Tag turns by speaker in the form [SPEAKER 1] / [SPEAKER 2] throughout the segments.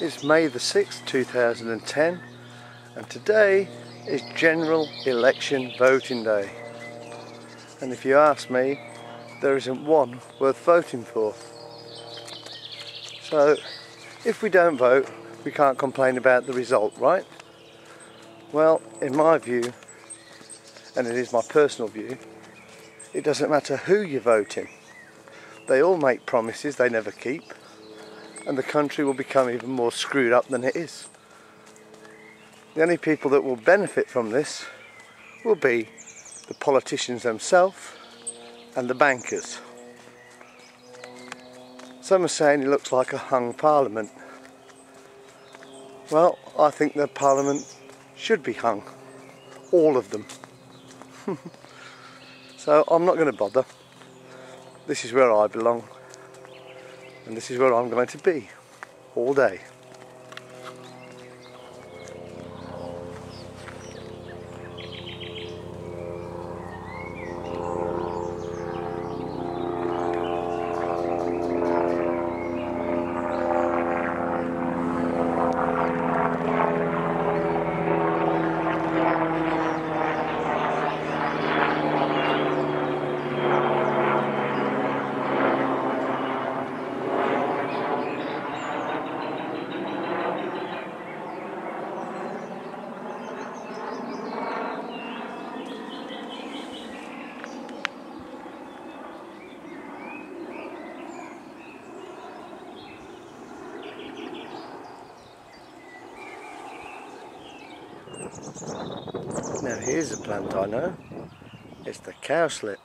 [SPEAKER 1] It's May the 6th, 2010, and today is General Election Voting Day. And if you ask me, there isn't one worth voting for. So, if we don't vote, we can't complain about the result, right? Well, in my view, and it is my personal view, it doesn't matter who you're voting. They all make promises they never keep, and the country will become even more screwed up than it is. The only people that will benefit from this will be the politicians themselves and the bankers. Some are saying it looks like a hung parliament. Well, I think the parliament should be hung. All of them. So I'm not going to bother. This is where I belong. And this is where I'm going to be all day. Now here's a plant I know. It's the cowslip.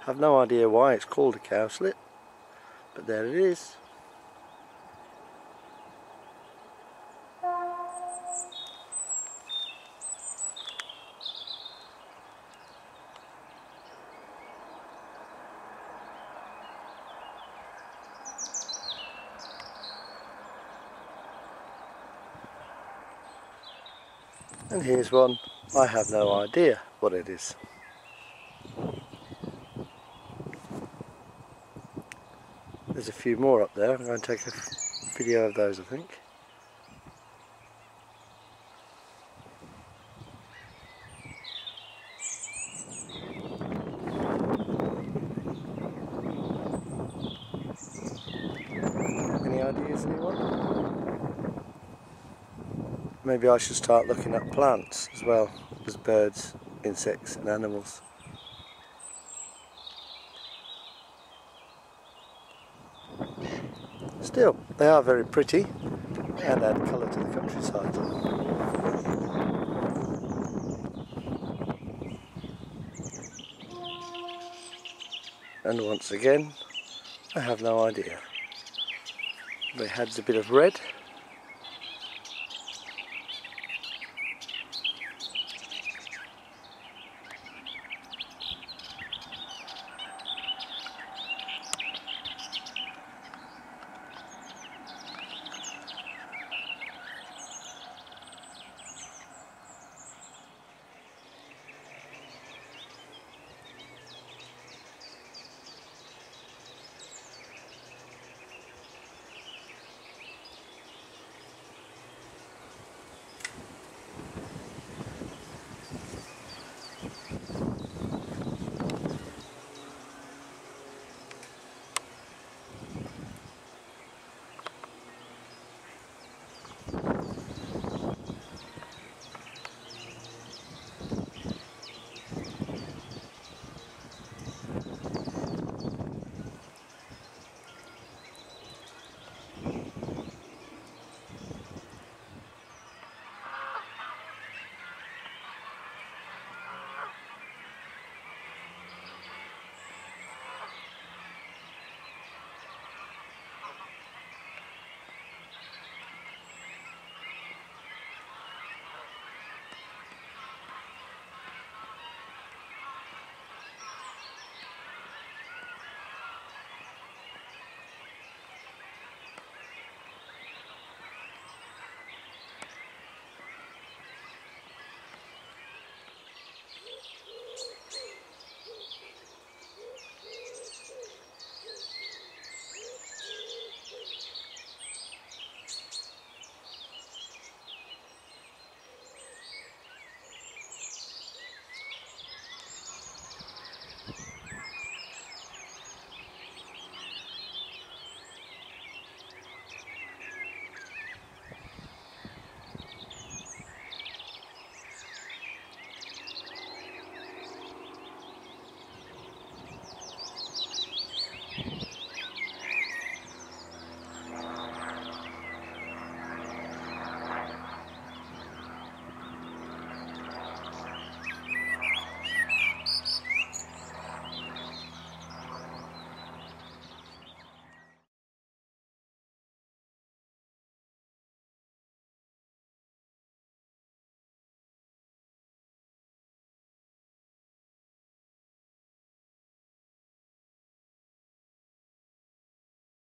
[SPEAKER 1] I've no idea why it's called a cowslip, but there it is. And here's one, I have no idea what it is. There's a few more up there, I'm going to take a video of those I think. Any ideas, anyone? Maybe I should start looking at plants as well as birds, insects and animals. Still, they are very pretty and add colour to the countryside. And once again, I have no idea. They had a bit of red.